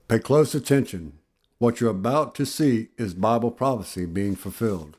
Pay close attention. What you're about to see is Bible prophecy being fulfilled.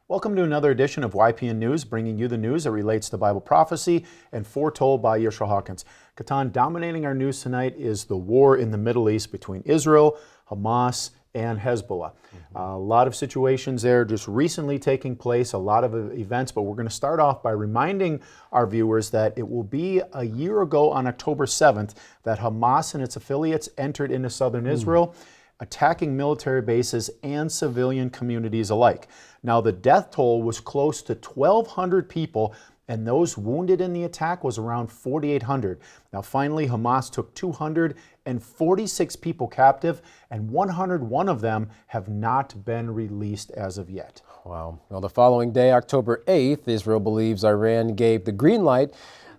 Welcome to another edition of YPN News, bringing you the news that relates to Bible prophecy and foretold by Yeshua Hawkins. Katan, dominating our news tonight is the war in the Middle East between Israel, Hamas, and Hezbollah. A lot of situations there just recently taking place, a lot of events, but we're going to start off by reminding our viewers that it will be a year ago on October 7th that Hamas and its affiliates entered into southern Israel, attacking military bases and civilian communities alike. Now, the death toll was close to 1,200 people, and those wounded in the attack was around 4,800. Now, finally, Hamas took 246 people captive, and 101 of them have not been released as of yet. Wow. Well, the following day, October 8th, Israel believes Iran gave the green light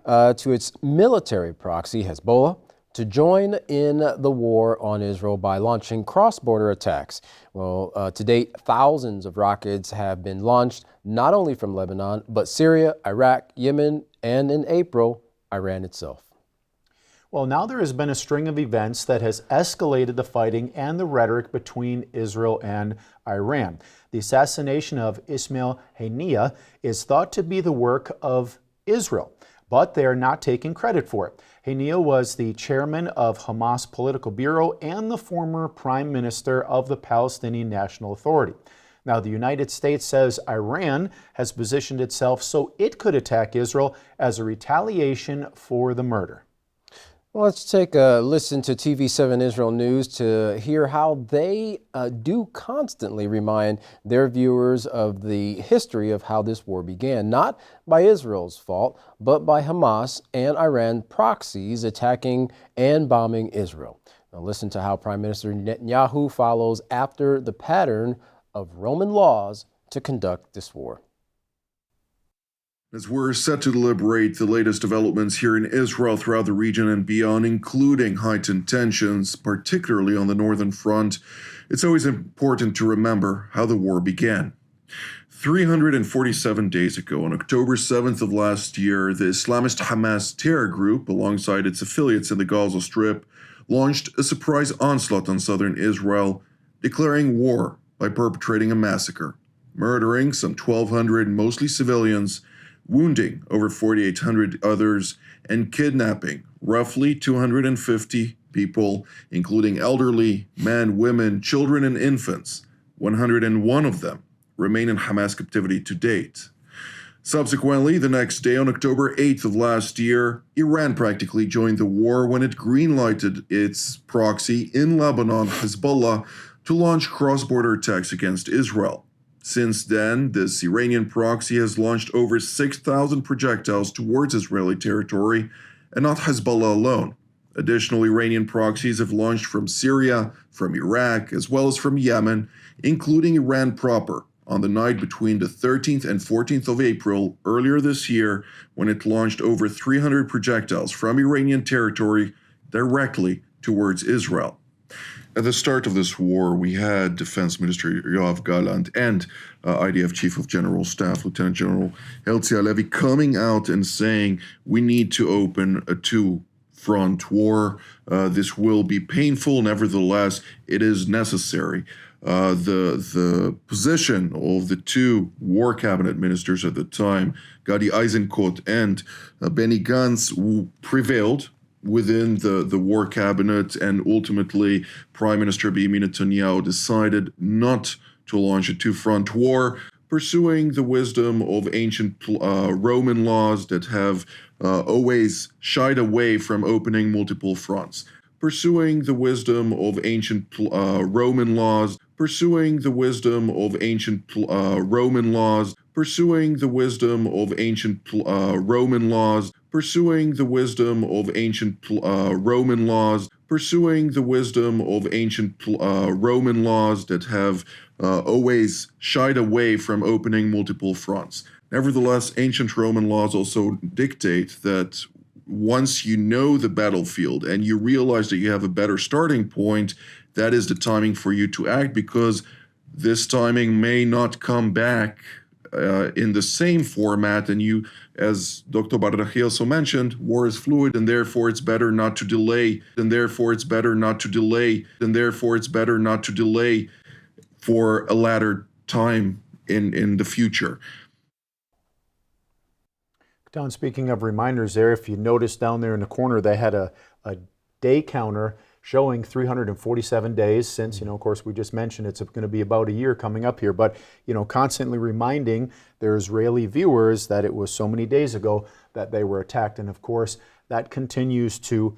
to its military proxy, Hezbollah, to join in the war on Israel by launching cross-border attacks. Well, to date, thousands of rockets have been launched, not only from Lebanon, but Syria, Iraq, Yemen, and in April, Iran itself. Well, now there has been a string of events that has escalated the fighting and the rhetoric between Israel and Iran. The assassination of Ismail Haniyeh is thought to be the work of Israel, but they are not taking credit for it. Haniyeh was the chairman of Hamas Political Bureau and the former prime minister of the Palestinian National Authority. Now, the United States says Iran has positioned itself so it could attack Israel as a retaliation for the murder. Well, let's take a listen to TV7 Israel News to hear how they do constantly remind their viewers of the history of how this war began, not by Israel's fault, but by Hamas and Iran proxies attacking and bombing Israel. Now listen to how Prime Minister Netanyahu follows after the pattern of Roman laws to conduct this war. As we're set to deliberate the latest developments here in Israel throughout the region and beyond, including heightened tensions, particularly on the northern front, it's always important to remember how the war began. 347 days ago, on October 7th of last year, the Islamist Hamas terror group, alongside its affiliates in the Gaza Strip, launched a surprise onslaught on southern Israel, declaring war by perpetrating a massacre, murdering some 1,200 mostly civilians, wounding over 4,800 others, and kidnapping roughly 250 people, including elderly, men, women, children, and infants. 101 of them remain in Hamas captivity to date. Subsequently, the next day, on October 8th of last year, Iran practically joined the war when it greenlighted its proxy in Lebanon, Hezbollah, to launch cross-border attacks against Israel. Since then, this Iranian proxy has launched over 6,000 projectiles towards Israeli territory, and not Hezbollah alone. Additional Iranian proxies have launched from Syria, from Iraq, as well as from Yemen, including Iran proper, on the night between the 13th and 14th of April earlier this year, when it launched over 300 projectiles from Iranian territory directly towards Israel. At the start of this war, we had Defense Minister Yoav Gallant and IDF Chief of General Staff Lieutenant General Herzi Halevi coming out and saying we need to open a two-front war. This will be painful. Nevertheless, it is necessary. The position of the two war cabinet ministers at the time, Gadi Eisenkot and Benny Gantz, prevailed within the war cabinet, and ultimately Prime Minister Benjamin Netanyahu decided not to launch a two-front war, pursuing the wisdom of ancient Roman laws that have always shied away from opening multiple fronts. Pursuing the wisdom of ancient Roman laws, pursuing the wisdom of ancient Roman laws, pursuing the wisdom of ancient Roman laws, pursuing the wisdom of ancient Roman laws, that have always shied away from opening multiple fronts. Nevertheless, ancient Roman laws also dictate that once you know the battlefield and you realize that you have a better starting point, that is the timing for you to act, because this timing may not come back in the same format. And you, as Dr. Barrachi also mentioned, war is fluid, and therefore it's better not to delay, for a latter time in the future. Don, speaking of reminders there, if you notice down there in the corner, they had a day counter showing 347 days since, of course, we just mentioned it's going to be about a year coming up here, but, constantly reminding their Israeli viewers that it was so many days ago that they were attacked. And of course, that continues to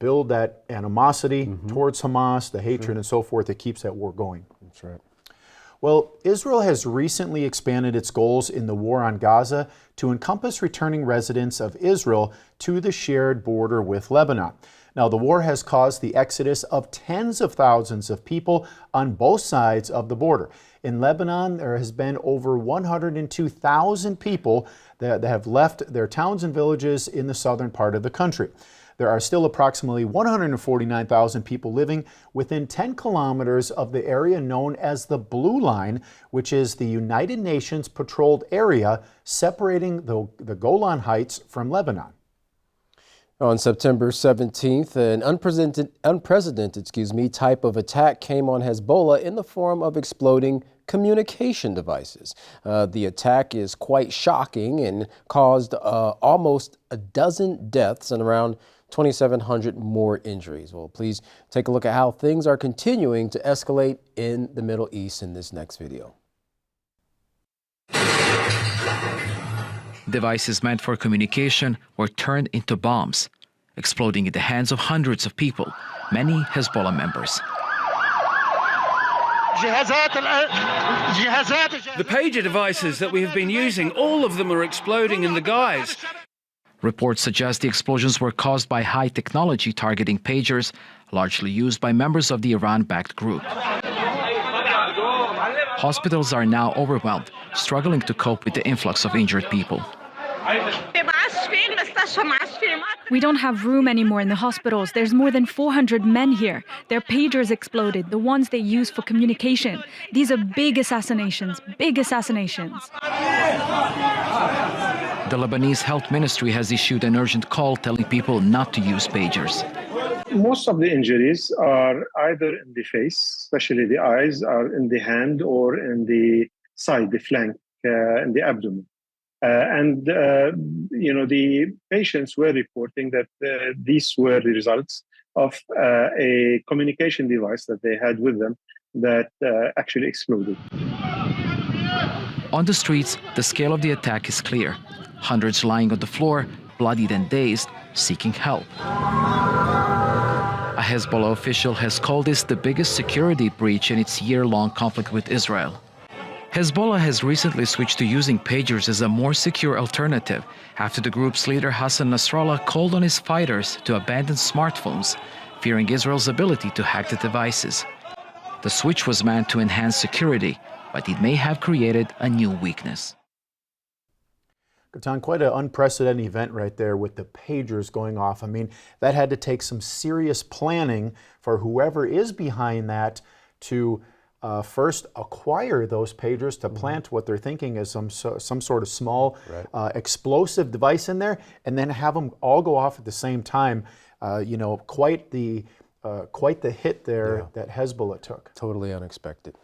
build that animosity towards Hamas, the hatred and so forth that keeps that war going. That's right. Well, Israel has recently expanded its goals in the war on Gaza to encompass returning residents of Israel to the shared border with Lebanon. Now, the war has caused the exodus of tens of thousands of people on both sides of the border. In Lebanon, there has been over 102,000 people that have left their towns and villages in the southern part of the country. There are still approximately 149,000 people living within 10 kilometers of the area known as the Blue Line, which is the United Nations patrolled area separating the Golan Heights from Lebanon. On September 17th, an unprecedented type of attack came on Hezbollah in the form of exploding communication devices. The attack is quite shocking and caused almost a dozen deaths and around 2,700 more injuries. Well, please take a look at how things are continuing to escalate in the Middle East in this next video. Devices meant for communication were turned into bombs, exploding in the hands of hundreds of people, many Hezbollah members. The pager devices that we have been using, all of them are exploding in the guise. Reports suggest the explosions were caused by high technology targeting pagers, largely used by members of the Iran-backed group. Hospitals are now overwhelmed, struggling to cope with the influx of injured people. We don't have room anymore in the hospitals. There's more than 400 men here. Their pagers exploded, the ones they use for communication. These are big assassinations, big assassinations. The Lebanese Health Ministry has issued an urgent call telling people not to use pagers. Most of the injuries are either in the face, especially the eyes, are in the hand or in the side, the flank, in the abdomen. The patients were reporting that these were the results of a communication device that they had with them that actually exploded. On the streets, the scale of the attack is clear. Hundreds lying on the floor, bloodied and dazed, seeking help. A Hezbollah official has called this the biggest security breach in its year-long conflict with Israel. Hezbollah has recently switched to using pagers as a more secure alternative after the group's leader Hassan Nasrallah called on his fighters to abandon smartphones, fearing Israel's ability to hack the devices. The switch was meant to enhance security, but it may have created a new weakness. Gatan, quite an unprecedented event right there with the pagers going off. I mean, that had to take some serious planning for whoever is behind that to first acquire those pagers, to plant what they're thinking is some sort of small explosive device in there, and then have them all go off at the same time. Quite the hit there that Hezbollah took. Totally unexpected.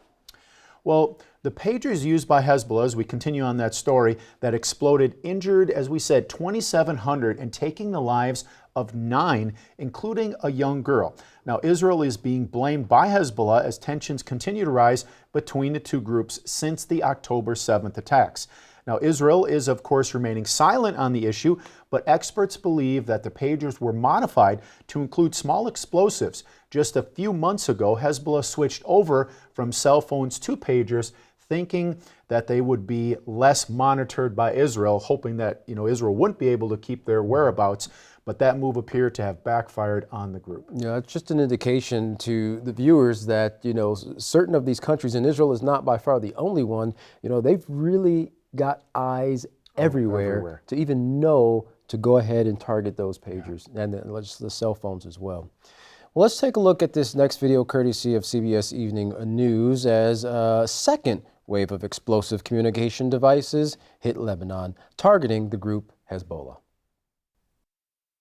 Well, the pagers used by Hezbollah, as we continue on that story, that exploded injured, as we said, 2,700 and taking the lives of 9, including a young girl. Now, Israel is being blamed by Hezbollah as tensions continue to rise between the two groups since the October 7th attacks. Now, Israel is, of course, remaining silent on the issue, but experts believe that the pagers were modified to include small explosives. Just a few months ago, Hezbollah switched over from cell phones to pagers, thinking that they would be less monitored by Israel, hoping that Israel wouldn't be able to keep their whereabouts. But that move appeared to have backfired on the group. Yeah, it's just an indication to the viewers that, certain of these countries, and Israel is not by far the only one, they've really got eyes everywhere to even know to go ahead and target those pagers and the cell phones as well. Well, let's take a look at this next video courtesy of CBS Evening News as a second wave of explosive communication devices hit Lebanon, targeting the group Hezbollah.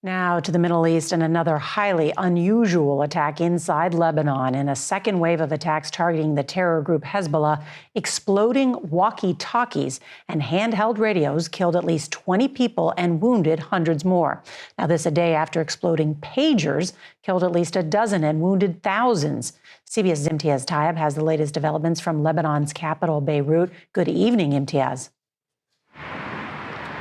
Now to the Middle East and another highly unusual attack inside Lebanon. In a second wave of attacks targeting the terror group Hezbollah, exploding walkie-talkies and handheld radios killed at least 20 people and wounded hundreds more. Now this a day after exploding pagers killed at least a dozen and wounded thousands. CBS's Imtiaz Tayeb has the latest developments from Lebanon's capital, Beirut. Good evening, Imtiaz.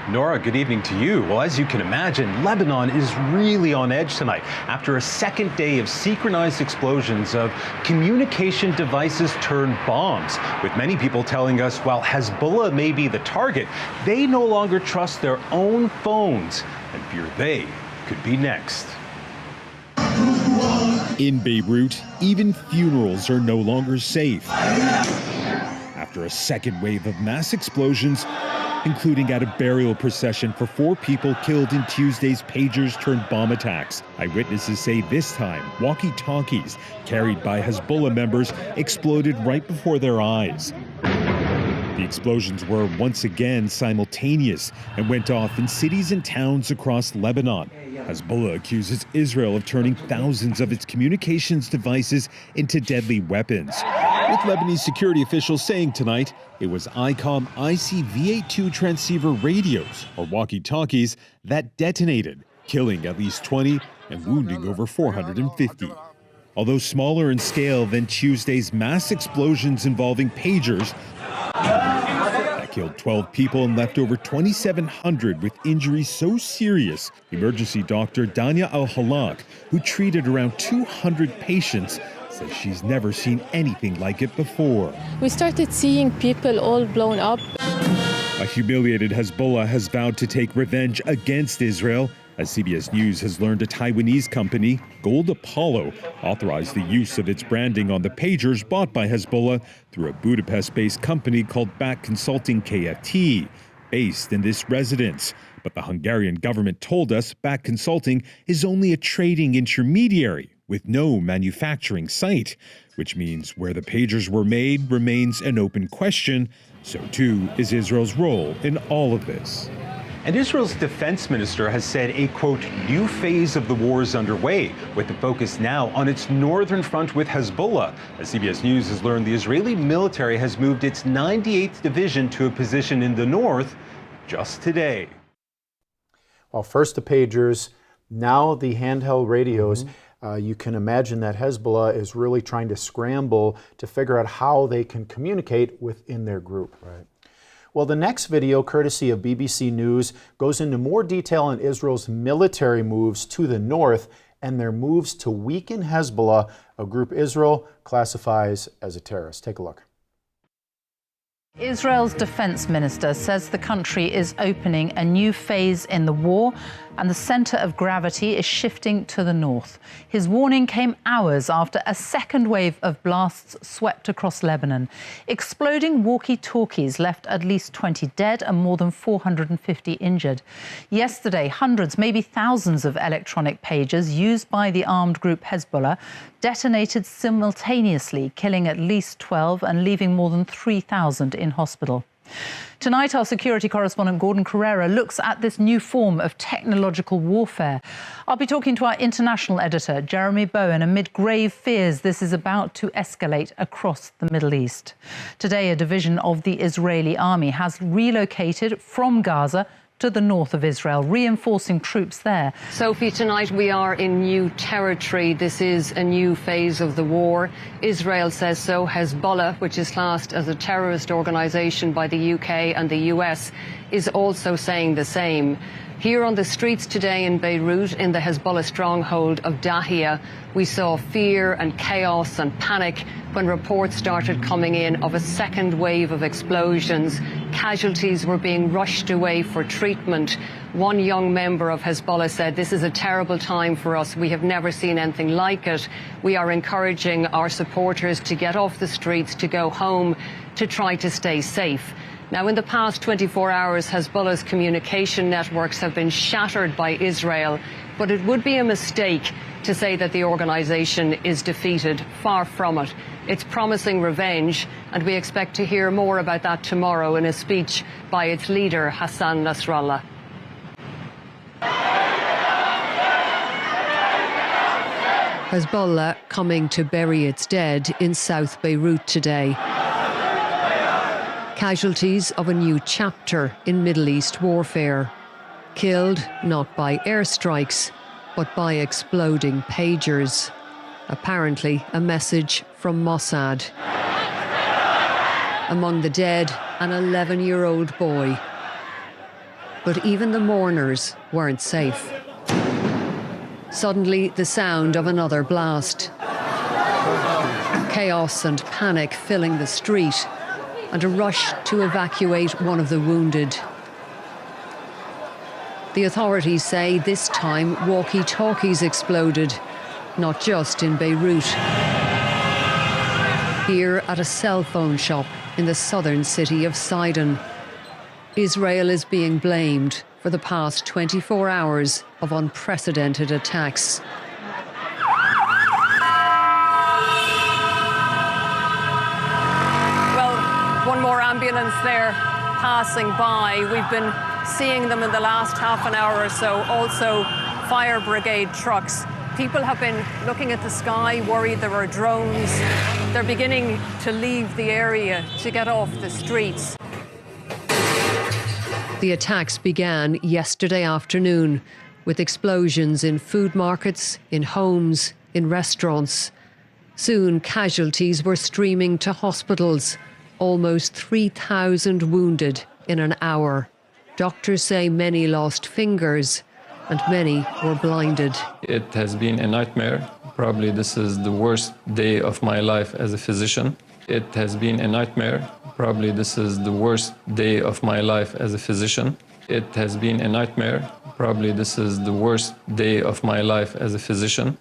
Nora, good evening to you. Well, as you can imagine, Lebanon is really on edge tonight after a second day of synchronized explosions of communication devices turned bombs, with many people telling us while Hezbollah may be the target, they no longer trust their own phones and fear they could be next. In Beirut, even funerals are no longer safe after a second wave of mass explosions, including at a burial procession for 4 people killed in Tuesday's pagers-turned-bomb attacks. Eyewitnesses say this time, walkie-talkies carried by Hezbollah members exploded right before their eyes. The explosions were once again simultaneous and went off in cities and towns across Lebanon. Hezbollah accuses Israel of turning thousands of its communications devices into deadly weapons, with Lebanese security officials saying tonight it was ICOM ICV82 transceiver radios, or walkie-talkies, that detonated, killing at least 20 and wounding over 450. Although smaller in scale than Tuesday's mass explosions involving pagers, that killed 12 people and left over 2,700 with injuries so serious, emergency doctor Dania Al-Halak, who treated around 200 patients, says she's never seen anything like it before. We started seeing people all blown up. A humiliated Hezbollah has vowed to take revenge against Israel. As CBS News has learned, a Taiwanese company, Gold Apollo, authorized the use of its branding on the pagers bought by Hezbollah through a Budapest-based company called Back Consulting KFT, based in this residence. But the Hungarian government told us Back Consulting is only a trading intermediary with no manufacturing site, which means where the pagers were made remains an open question. So too is Israel's role in all of this. And Israel's defense minister has said a, quote, new phase of the war is underway, with the focus now on its northern front with Hezbollah. As CBS News has learned, the Israeli military has moved its 98th division to a position in the north just today. Well, first the pagers, now the handheld radios. You can imagine that Hezbollah is really trying to scramble to figure out how they can communicate within their group. Right. Well, the next video, courtesy of BBC News, goes into more detail on Israel's military moves to the north and their moves to weaken Hezbollah, a group Israel classifies as a terrorist. Take a look. Israel's defense minister says the country is opening a new phase in the war and the center of gravity is shifting to the north. His warning came hours after a second wave of blasts swept across Lebanon. Exploding walkie-talkies left at least 20 dead and more than 450 injured. Yesterday, hundreds, maybe thousands of electronic pagers used by the armed group Hezbollah detonated simultaneously, killing at least 12 and leaving more than 3,000 in hospital. Tonight, our security correspondent Gordon Carrera looks at this new form of technological warfare. I'll be talking to our international editor, Jeremy Bowen, amid grave fears this is about to escalate across the Middle East. Today, a division of the Israeli army has relocated from Gaza to the north of Israel, reinforcing troops there. Sophie, tonight we are in new territory. This is a new phase of the war. Israel says so. Hezbollah, which is classed as a terrorist organisation by the UK and the US, is also saying the same. Here on the streets today in Beirut, in the Hezbollah stronghold of Dahia, we saw fear and chaos and panic when reports started coming in of a second wave of explosions. Casualties were being rushed away for treatment. One young member of Hezbollah said, "This is a terrible time for us. We have never seen anything like it. We are encouraging our supporters to get off the streets, to go home, to try to stay safe." Now, in the past 24 hours, Hezbollah's communication networks have been shattered by Israel, but it would be a mistake to say that the organisation is defeated. Far from it. It's promising revenge, and we expect to hear more about that tomorrow in a speech by its leader, Hassan Nasrallah. Hezbollah coming to bury its dead in South Beirut today. Casualties of a new chapter in Middle East warfare. Killed not by airstrikes, but by exploding pagers. Apparently a message from Mossad. Among the dead, an 11-year-old boy. But even the mourners weren't safe. Suddenly, the sound of another blast. Chaos and panic filling the street, and a rush to evacuate one of the wounded. The authorities say this time walkie-talkies exploded, not just in Beirut. Here at a cell phone shop in the southern city of Sidon. Israel is being blamed for the past 24 hours of unprecedented attacks. One more ambulance there passing by. We've been seeing them in the last half an hour or so. Also, fire brigade trucks. People have been looking at the sky, worried there are drones. They're beginning to leave the area to get off the streets. The attacks began yesterday afternoon with explosions in food markets, in homes, in restaurants. Soon casualties were streaming to hospitals. Almost 3,000 wounded in an hour. Doctors say many lost fingers and many were blinded. It has been a nightmare. Probably this is the worst day of my life as a physician. It has been a nightmare. Probably this is the worst day of my life as a physician. It has been a nightmare. Probably this is the worst day of my life as a physician.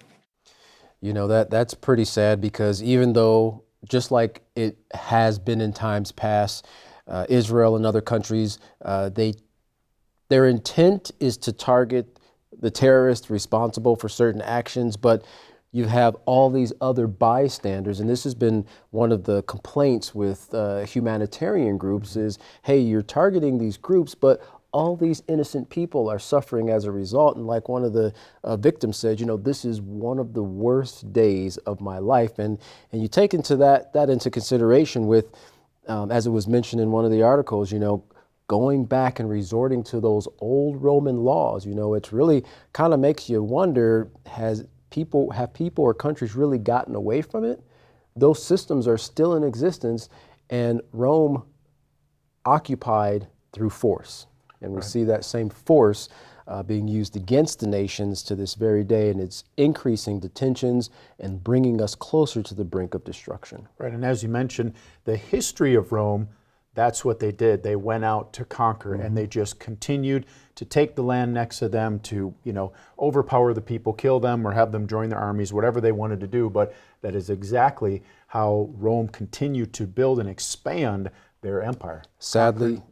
You know, that's pretty sad, because even though, just like it has been in times past, Israel and other countries, their intent is to target the terrorists responsible for certain actions, but you have all these other bystanders, and this has been one of the complaints with humanitarian groups is, hey, you're targeting these groups, but all these innocent people are suffering as a result. And like one of the victims said, you know, this is one of the worst days of my life. And you take into that into consideration with, as it was mentioned in one of the articles, you know, going back and resorting to those old Roman laws. You know, it's really kind of makes you wonder, have people or countries really gotten away from it? Those systems are still in existence, and Rome occupied through force. And we see that same force being used against the nations to this very day, and it's increasing the tensions and bringing us closer to the brink of destruction. Right, and as you mentioned, the history of Rome, that's what they did. They went out to conquer, and they just continued to take the land next to them, to, you know, overpower the people, kill them, or have them join their armies, whatever they wanted to do. But that is exactly how Rome continued to build and expand their empire. Sadly,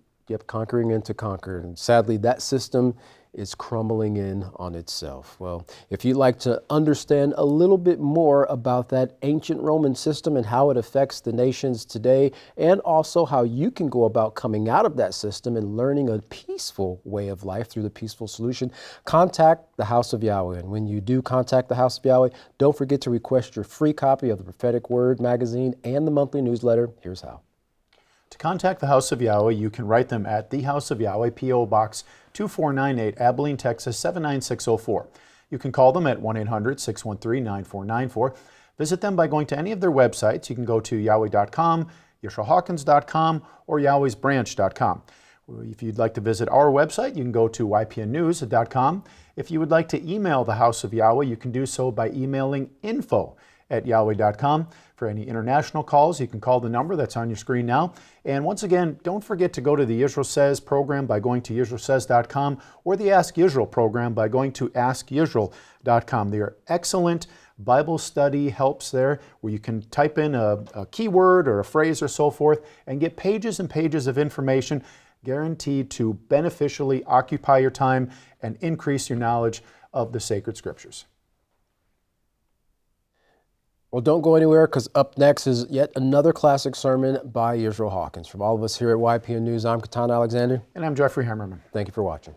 conquering and to conquer. And sadly, that system is crumbling in on itself. Well, if you'd like to understand a little bit more about that ancient Roman system and how it affects the nations today, and also how you can go about coming out of that system and learning a peaceful way of life through the peaceful solution, contact the House of Yahweh. And when you do contact the House of Yahweh, don't forget to request your free copy of the Prophetic Word magazine and the monthly newsletter. Here's how. To contact the House of Yahweh, you can write them at the House of Yahweh, P.O. Box 2498, Abilene, Texas 79604. You can call them at 1-800-613-9494. Visit them by going to any of their websites. You can go to yahweh.com, YisraelHawkins.com, or yahwehsbranch.com. If you'd like to visit our website, you can go to ypnnews.com. If you would like to email the House of Yahweh, you can do so by emailing info@yahweh.com. For any international calls, you can call the number that's on your screen now. And once again, don't forget to go to the Israel Says program by going to israelsays.com or the Ask Israel program by going to askisrael.com. They are excellent Bible study helps there where you can type in a keyword or a phrase or so forth and get pages and pages of information guaranteed to beneficially occupy your time and increase your knowledge of the sacred scriptures. Well, don't go anywhere, because up next is yet another classic sermon by Israel Hawkins. From all of us here at YPN News, I'm Katan Alexander. And I'm Jeffrey Hammerman. Thank you for watching.